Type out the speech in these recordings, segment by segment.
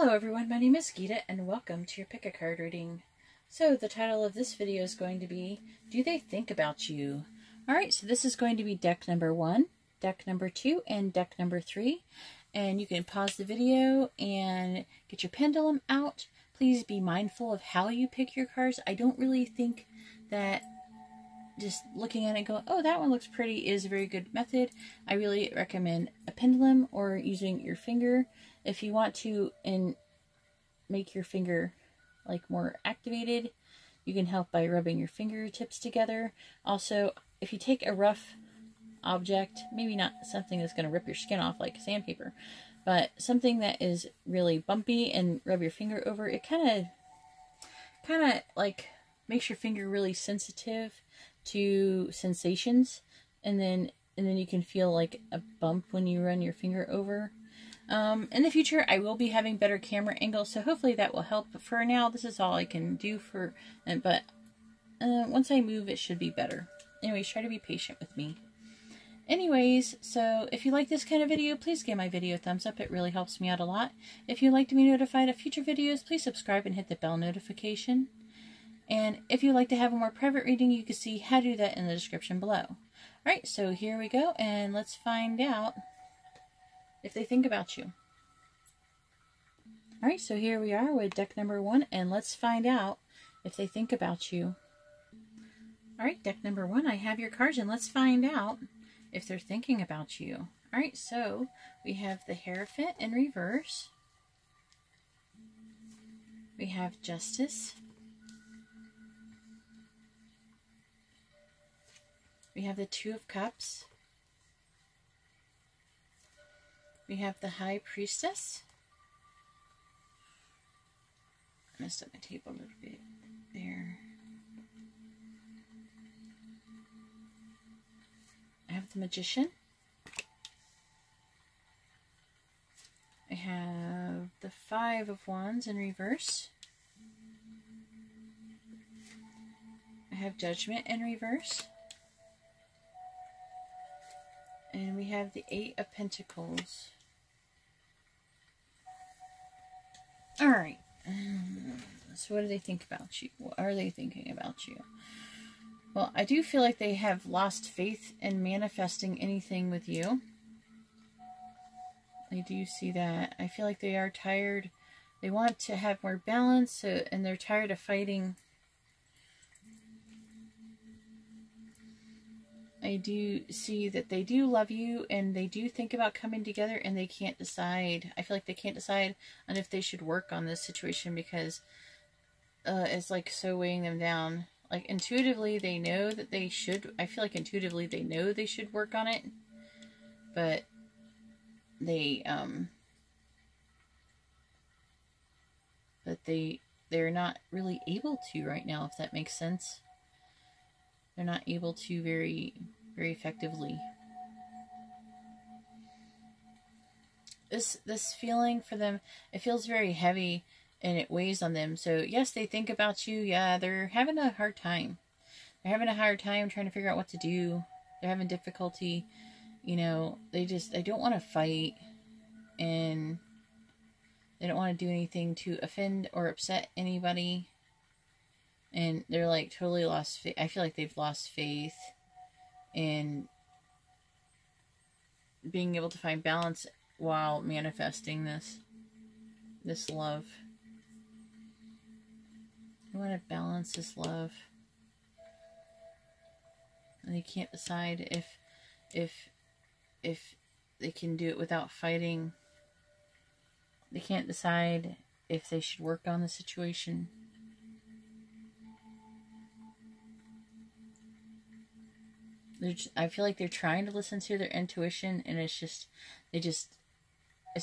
Hello everyone, my name is Geeta and welcome to your pick a card reading. So the title of this video is going to be, Do They Think About You? Alright, so this is going to be deck number 1, deck number 2, and deck number 3. And you can pause the video and get your pendulum out. Please be mindful of how you pick your cards. I don't really think that just looking at it and going, oh, that one looks pretty is a very good method. I really recommend a pendulum or using your finger. If you want to make your finger like more activated, you can help by rubbing your fingertips together. Also, if you take a rough object, maybe not something that's going to rip your skin off like sandpaper, but something that is really bumpy and rub your finger over, it kind of like makes your finger really sensitive to sensations, and then you can feel like a bump when you run your finger over. In the future, I will be having better camera angles, so hopefully that will help. But for now, this is all I can do but once I move, it should be better. Anyways, try to be patient with me. Anyways, so if you like this kind of video, please give my video a thumbs up. It really helps me out a lot. If you'd like to be notified of future videos, please subscribe and hit the bell notification. And if you'd like to have a more private reading, you can see how to do that in the description below. Alright, so here we go, and let's find out if they think about you. Alright, so here we are with deck number 1, and let's find out if they think about you. Alright, deck number 1, I have your cards, and let's find out if they're thinking about you. Alright, so we have the Hierophant in reverse. We have Justice. We have the Two of Cups. We have the High Priestess. I messed up my tape a little bit there. I have the Magician. I have the Five of Wands in reverse. I have Judgment in reverse. And we have the Eight of Pentacles. Alright. So what do they think about you? What are they thinking about you? Well, I do feel like they have lost faith in manifesting anything with you. I do see that. I feel like they are tired. They want to have more balance, and they're tired of fighting. I do see that they do love you, and they do think about coming together, and they can't decide. I feel like they can't decide on if they should work on this situation because it's like so weighing them down. Like intuitively they know that they should. I feel like intuitively they know they should work on it, but they're not really able to right now, if that makes sense. They're not able to very effectively. This feeling for them, it feels very heavy and it weighs on them. So yes, they think about you. Yeah, they're having a hard time. They're having a hard time trying to figure out what to do. They're having difficulty. You know, they don't want to fight, and they don't want to do anything to offend or upset anybody. And they're like totally lost faith. I feel like they've lost faith in being able to find balance while manifesting this love. They want to balance this love, and they can't decide if they can do it without fighting. They can't decide if they should work on the situation. I feel like they're trying to listen to their intuition, and it's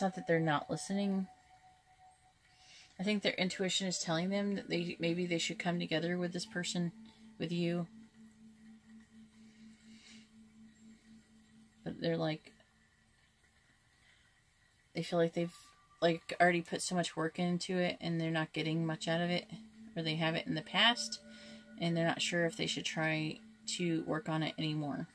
not that they're not listening. I think their intuition is telling them that maybe they should come together with this person, with you. But they're like, they feel like they've like already put so much work into it, and they're not getting much out of it, or they have it in the past, and they're not sure if they should try to work on it anymore.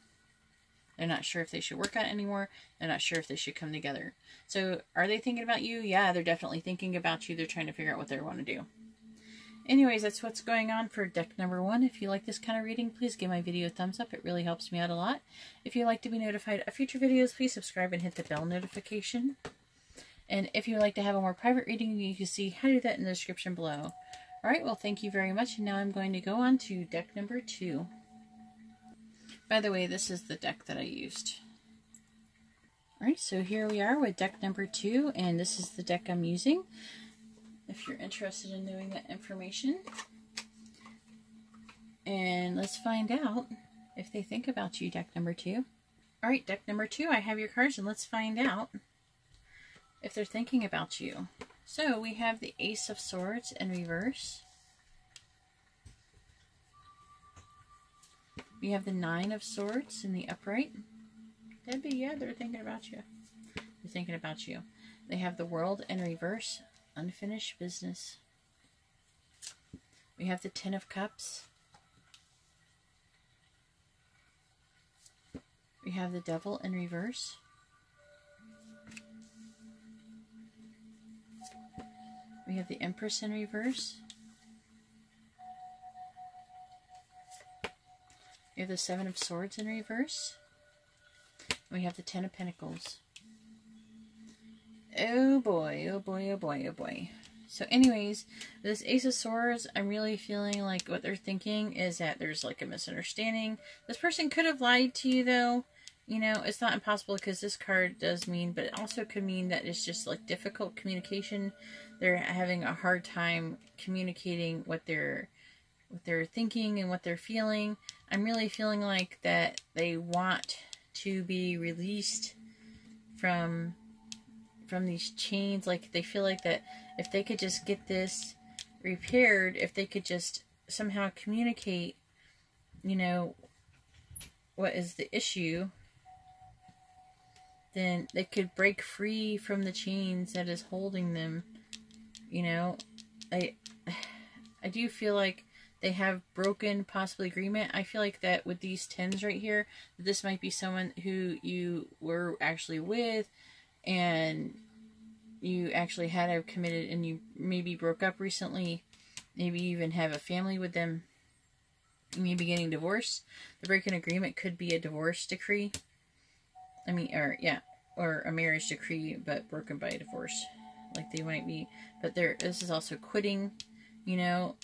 They're not sure if they should work on it anymore. They're not sure if they should come together. So are they thinking about you? Yeah, they're definitely thinking about you. They're trying to figure out what they want to do. Anyways, that's what's going on for deck number 1. If you like this kind of reading, please give my video a thumbs up. It really helps me out a lot. If you'd like to be notified of future videos, please subscribe and hit the bell notification. And if you'd like to have a more private reading, you can see how to do that in the description below. Alright, well, thank you very much. And now I'm going to go on to deck number 2. By the way, this is the deck that I used. Alright, so here we are with deck number 2, and this is the deck I'm using. If you're interested in knowing that information. And let's find out if they think about you, deck number 2. Alright, deck number 2, I have your cards, and let's find out if they're thinking about you. So, we have the Ace of Swords in reverse. We have the Nine of Swords in the upright. Debbie, yeah, they're thinking about you. They're thinking about you. They have the World in reverse. Unfinished business. We have the Ten of Cups. We have the Devil in reverse. We have the Empress in reverse. We have the Seven of Swords in reverse. We have the Ten of Pentacles. Oh boy, oh boy, oh boy, oh boy. So anyways, this Ace of Swords, I'm really feeling like what they're thinking is that there's like a misunderstanding. This person could have lied to you though. You know, it's not impossible because this card does mean, but it also could mean that it's just like difficult communication. They're having a hard time communicating what they're thinking and what they're feeling. I'm really feeling like that they want to be released from these chains. Like they feel like that if they could just get this repaired, if they could just somehow communicate, you know, what is the issue, then they could break free from the chains that is holding them. You know, I do feel like they have broken possibly agreement. I feel like that with these tens right here, this might be someone who you were actually with and you actually had a committed and you maybe broke up recently. Maybe even have a family with them. Maybe getting divorced. The break-in agreement could be a divorce decree. I mean, or a marriage decree, but broken by a divorce. Like they might be, but this is also quitting, you know,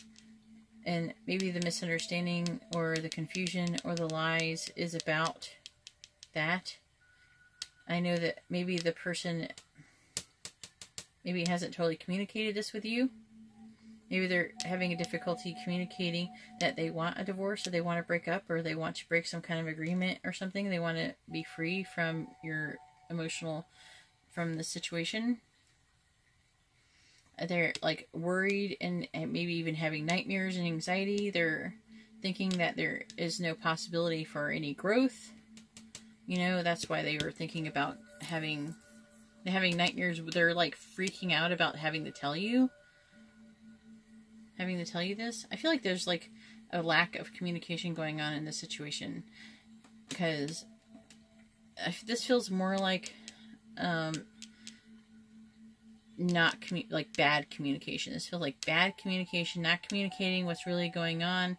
and maybe the misunderstanding or the confusion or the lies is about that. I know that maybe the person maybe hasn't totally communicated this with you. Maybe they're having a difficulty communicating that they want a divorce, or they want to break up, or they want to break some kind of agreement or something. They want to be free from your from the situation. They're like worried and maybe even having nightmares and anxiety. They're thinking that there is no possibility for any growth. You know, that's why they were thinking about having nightmares. They're like freaking out about having to tell you this. I feel like there's like a lack of communication going on in this situation, because this feels more like bad communication. This feels like bad communication, not communicating what's really going on.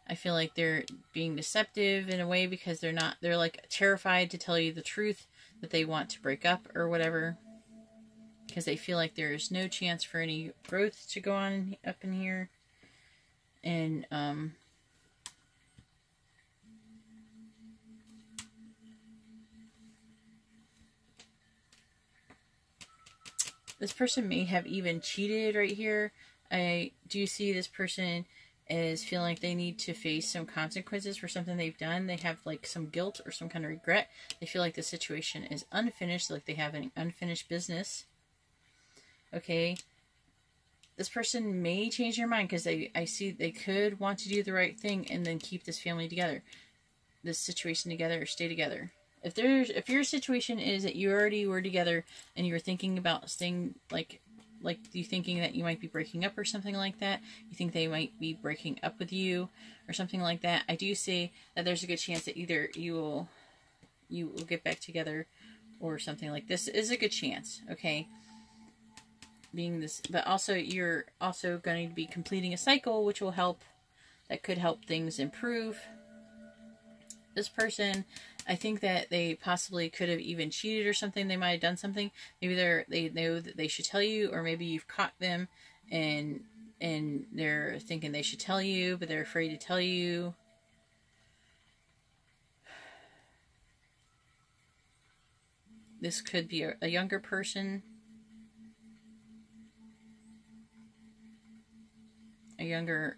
I feel like they're being deceptive in a way because they're like terrified to tell you the truth that they want to break up or whatever, because they feel like there's no chance for any growth to go on up in here. And this person may have even cheated right here. I do see this person is feeling like they need to face some consequences for something they've done. They have like some guilt or some kind of regret. They feel like the situation is unfinished, like they have an unfinished business. Okay. This person may change their mind because I see they could want to do the right thing and then keep this family together, this situation together, or stay together. If your situation is that you already were together and you were thinking about staying, like you thinking that you might be breaking up or something like that, you think they might be breaking up with you or something like that, I do see that there's a good chance that either you will you will get back together or something like this. Is a good chance, okay? Being this, but also you're also going to be completing a cycle, which will help, that could help things improve. This person, I think that they possibly could have even cheated or something. They might have done something. Maybe they know that they should tell you, or maybe you've caught them and they're thinking they should tell you, but they're afraid to tell you. This could be a younger person. A younger,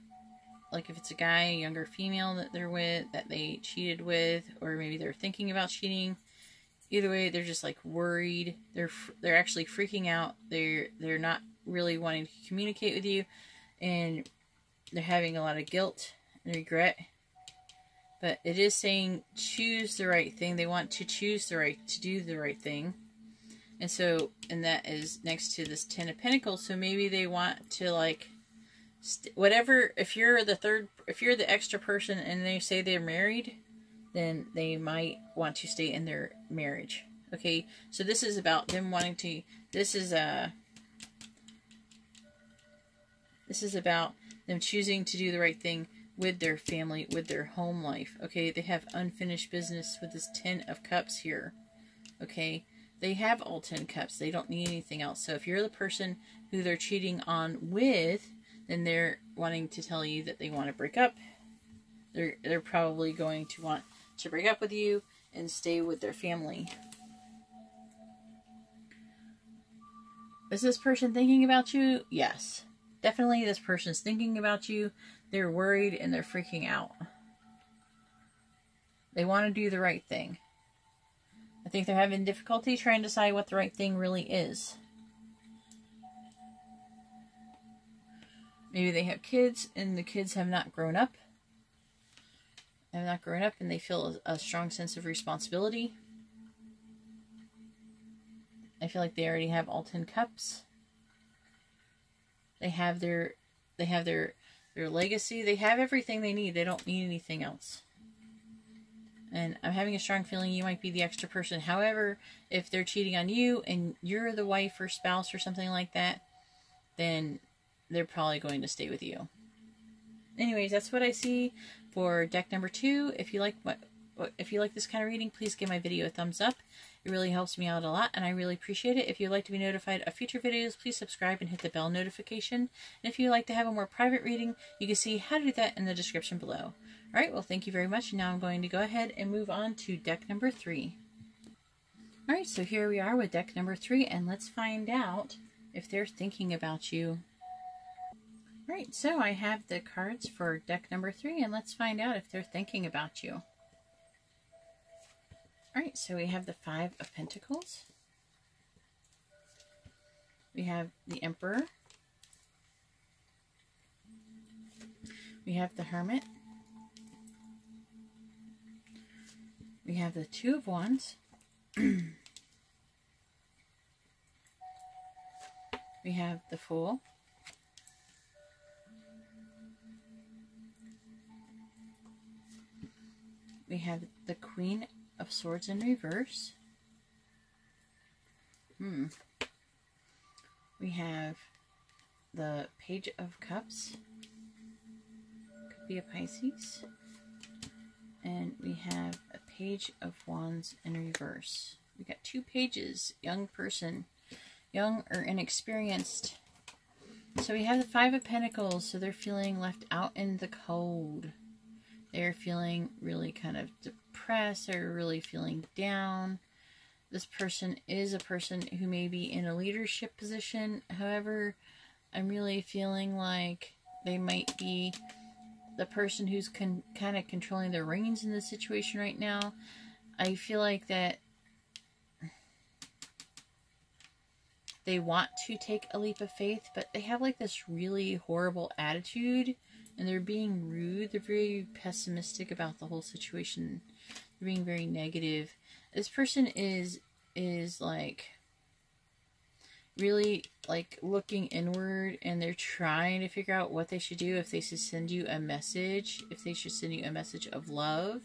like if it's a guy, a younger female that they're with, that they cheated with, or maybe they're thinking about cheating. Either way, they're just like worried. They're actually freaking out. They're not really wanting to communicate with you, and they're having a lot of guilt and regret. But it is saying choose the right thing. They want to choose to do the right thing. And so, and that is next to this Ten of Pentacles. So maybe they want to like, whatever, if you're the extra person and they say they're married, then they might want to stay in their marriage. Okay, so this is about them wanting to, this is about them choosing to do the right thing with their family, with their home life. Okay, they have unfinished business with this Ten of Cups here. Okay, they have all 10 cups. They don't need anything else. So if you're the person who they're cheating on with, then they're wanting to tell you that they want to break up. They're probably going to want to break up with you and stay with their family. Is this person thinking about you? Yes. Definitely this person's thinking about you. They're worried and they're freaking out. They want to do the right thing. I think they're having difficulty trying to decide what the right thing really is. Maybe they have kids and the kids have not grown up. And they feel a strong sense of responsibility. I feel like they already have all 10 cups. They have their legacy. They have everything they need. They don't need anything else. And I'm having a strong feeling you might be the extra person. However, if they're cheating on you and you're the wife or spouse or something like that, then they're probably going to stay with you. Anyways, that's what I see for deck number 2. If you like this kind of reading, please give my video a thumbs up. It really helps me out a lot, and I really appreciate it. If you'd like to be notified of future videos, please subscribe and hit the bell notification. And if you'd like to have a more private reading, you can see how to do that in the description below. Alright, well, thank you very much. And now I'm going to go ahead and move on to deck number 3. Alright, so here we are with deck number 3, and let's find out if they're thinking about you. Alright, so I have the cards for deck number 3, and let's find out if they're thinking about you. Alright, so we have the 5 of Pentacles. We have the Emperor. We have the Hermit. We have the 2 of Wands. We have the Fool. We have the Queen of Swords in reverse. We have the Page of Cups. Could be a Pisces. And we have a Page of Wands in reverse. We got 2 pages. Young person. Young or inexperienced. So we have the 5 of Pentacles. So they're feeling left out in the cold. They're feeling really kind of depressed. They're really feeling down. This person is a person who may be in a leadership position. However, I'm really feeling like they might be the person who's kind of controlling the reins in the situation right now. I feel like that they want to take a leap of faith, but they have like this really horrible attitude. And they're being rude. They're very pessimistic about the whole situation. They're being very negative. This person is like really like looking inward, and they're trying to figure out what they should do. If they should send you a message, if they should send you a message of love.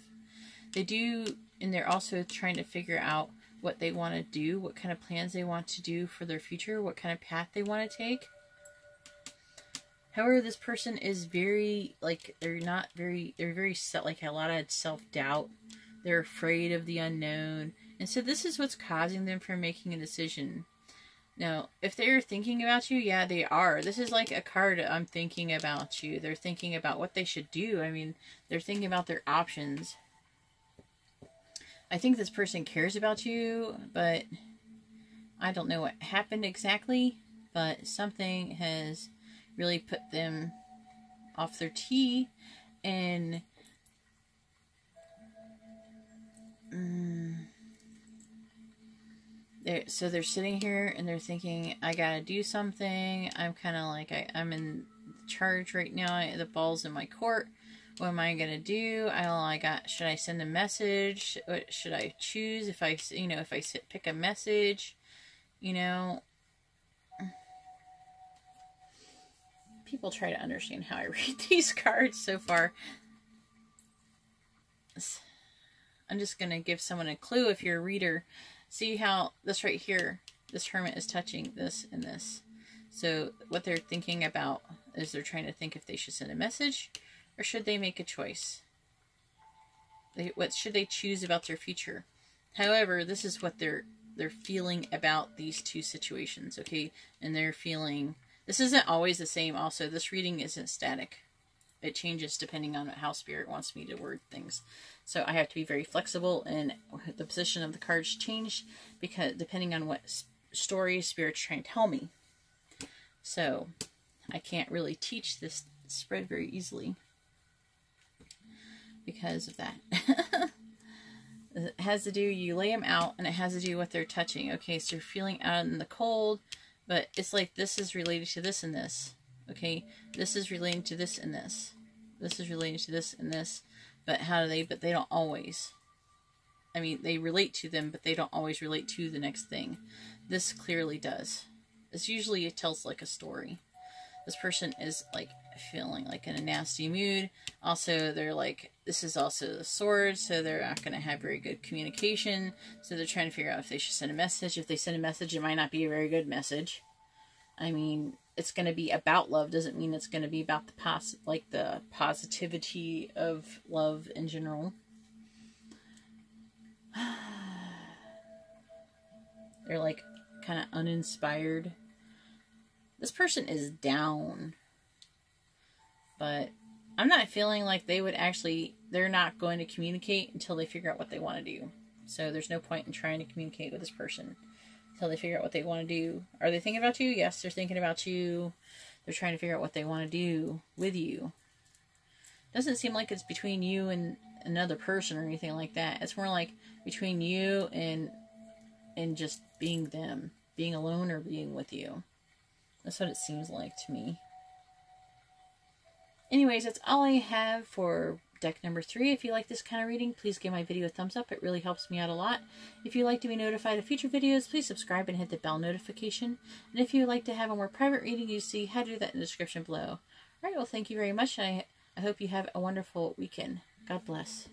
They do, and they're also trying to figure out what they want to do, what kind of plans they want to do for their future, what kind of path they want to take. However, this person is very, like, they're very set, like a lot of self-doubt. They're afraid of the unknown. And so this is what's causing them from making a decision. Now, if they're thinking about you, yeah, they are. This is like a card, I'm thinking about you. They're thinking about what they should do. I mean, they're thinking about their options. I think this person cares about you, but I don't know what happened exactly. But something has really put them off their tee, and so they're sitting here and they're thinking, I gotta do something. I'm kind of like, I'm in charge right now. The ball's in my court. What am I gonna do? Should I send a message? What should I choose? If I pick a message, people try to understand how I read these cards so far. I'm just going to give someone a clue if you're a reader. See how this right here, this hermit is touching this and this. So what they're thinking about is they're trying to think if they should send a message or should they make a choice. What should they choose about their future? However, this is what they're feeling about these two situations, okay? And they're feeling... This isn't always the same also. This reading isn't static. It changes depending on how Spirit wants me to word things. So I have to be very flexible, and the position of the cards change because depending on what story Spirit's trying to tell me. So I can't really teach this spread very easily because of that. It has to do, you lay them out, and it has to do with their touching. Okay, so you're feeling out in the cold. But it's like this is related to this and this. Okay? This is related to this and this. This is related to this and this. But but they don't always. I mean, they relate to them, but they don't always relate to the next thing. This clearly does. It tells like a story. This person is like feeling like in a nasty mood. Also, they're like, this is also the sword, so they're not going to have very good communication. So they're trying to figure out if they should send a message. If they send a message, it might not be a very good message. I mean, it's going to be about love. Doesn't mean it's going to be about the positivity of love in general. They're like kind of uninspired. This person is down. But I'm not feeling like they're not going to communicate until they figure out what they want to do. So there's no point in trying to communicate with this person until they figure out what they want to do. Are they thinking about you? Yes, they're thinking about you. They're trying to figure out what they want to do with you. Doesn't seem like it's between you and another person or anything like that. It's more like between you and just being them. Being alone or being with you. That's what it seems like to me. Anyways, that's all I have for deck number 3. If you like this kind of reading, please give my video a thumbs up. It really helps me out a lot. If you'd like to be notified of future videos, please subscribe and hit the bell notification. And if you'd like to have a more private reading, you see how to do that in the description below. Alright, well, thank you very much. I hope you have a wonderful weekend. God bless.